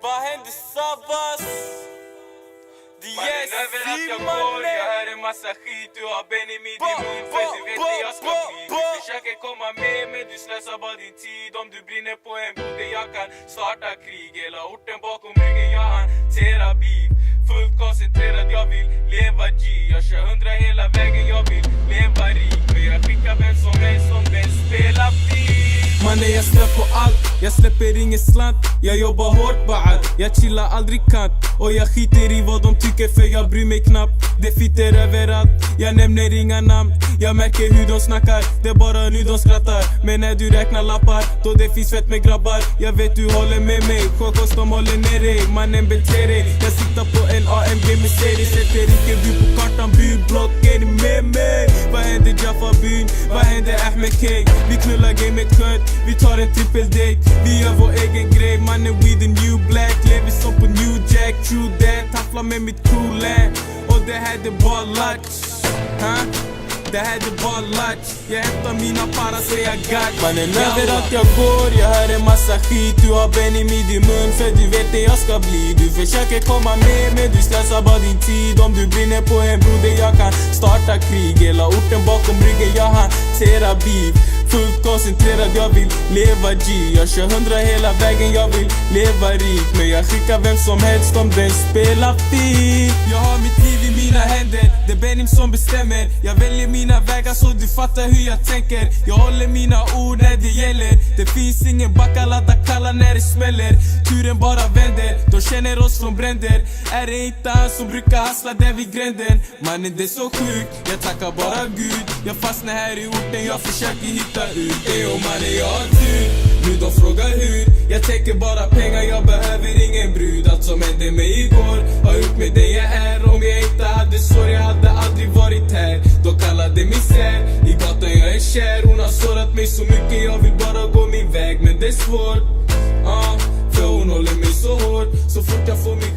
Vad hände Sabbas? Mannen överallt jag går, jag hör en massa skit. Du har ben i min mun för du vet det jag ska bli. Du försöker komma med men du slösar bara din tid. Om du brinner på en broder jag kan starta krig. Hela orten bakom ryggen jag hanterar beef. Fullt koncentrerad jag vill leva G. Jag kör 100 hela vägen jag vill leva rik. Men jag skickar vem som helst som bäst spelar fint. Mannen jag släpper på allt, jag släpper ingen slant. Jag jobbar hårt ba'ad, jag chillar aldrig kant. Och jag skiter i vad de tycker för jag bryr mig knappt. Det fitter överallt, jag nämner inga namn. Jag märker hur de snackar, det är bara nu de skrattar. Men när du räknar lappar, då det finns fett med grabbar. Jag vet du håller med mig, Chokos de håller ner dig. Mannen beter dig, jag siktar på en AMG Mercedes. Sätter Rinkeby på kartan, byblogg, är ni med mig? Vad händer Jaffa byn? Vad händer Ahmed K? Vi knullar gamet skönt, vi tar en trippeldate. Vi gör vår egen grej, mannen we the new black. Lever som på New Jack, true that. Tafflar med mitt coolan. Och det här är bara latch, det här är bara latch. Jag hämtar mina para så jag got. Mannen överallt jag går, jag hör en massa skit. Du har ben i min mun för du vet det jag ska bli. Du försöker komma med men du slösar bara din tid. Om du brinner på en broder jag kan starta krig. Hela orten bakom ryggen jag hanterar beef. Fullt koncentrerad jag vill leva G. Jag kör 100 hela vägen jag vill leva rik. Men jag skickar vem som helst om den spelar fint. Jag har mitt liv i mina händer, det är Benim som bestämmer. Jag väljer mina vägar så du fattar hur jag tänker. Jag håller mina ord när det gäller. Det finns ingen backalada kalla när det smäller. Turen bara vänder, de känner oss från bränder. Är det inte han som brukar hassla där vid gränden? Mannen det är så sjukt, jag tackar bara Gud. Jag fastnar här i orten, jag försöker hitta ut. Och mannen jag har tur, nu de frågar hur. Jag tänker bara pengar, jag behöver ingen brud. Allt som hände mig igår har gjort mig det jag är. Om jag inte hade sorg, jag hade aldrig varit här. De kallade misär, i gatan jag är kär. Hon har sårat mig så mycket, jag vill bara gå min väg. Men det är svårt, för hon håller mig så hårt. Så fort jag får mig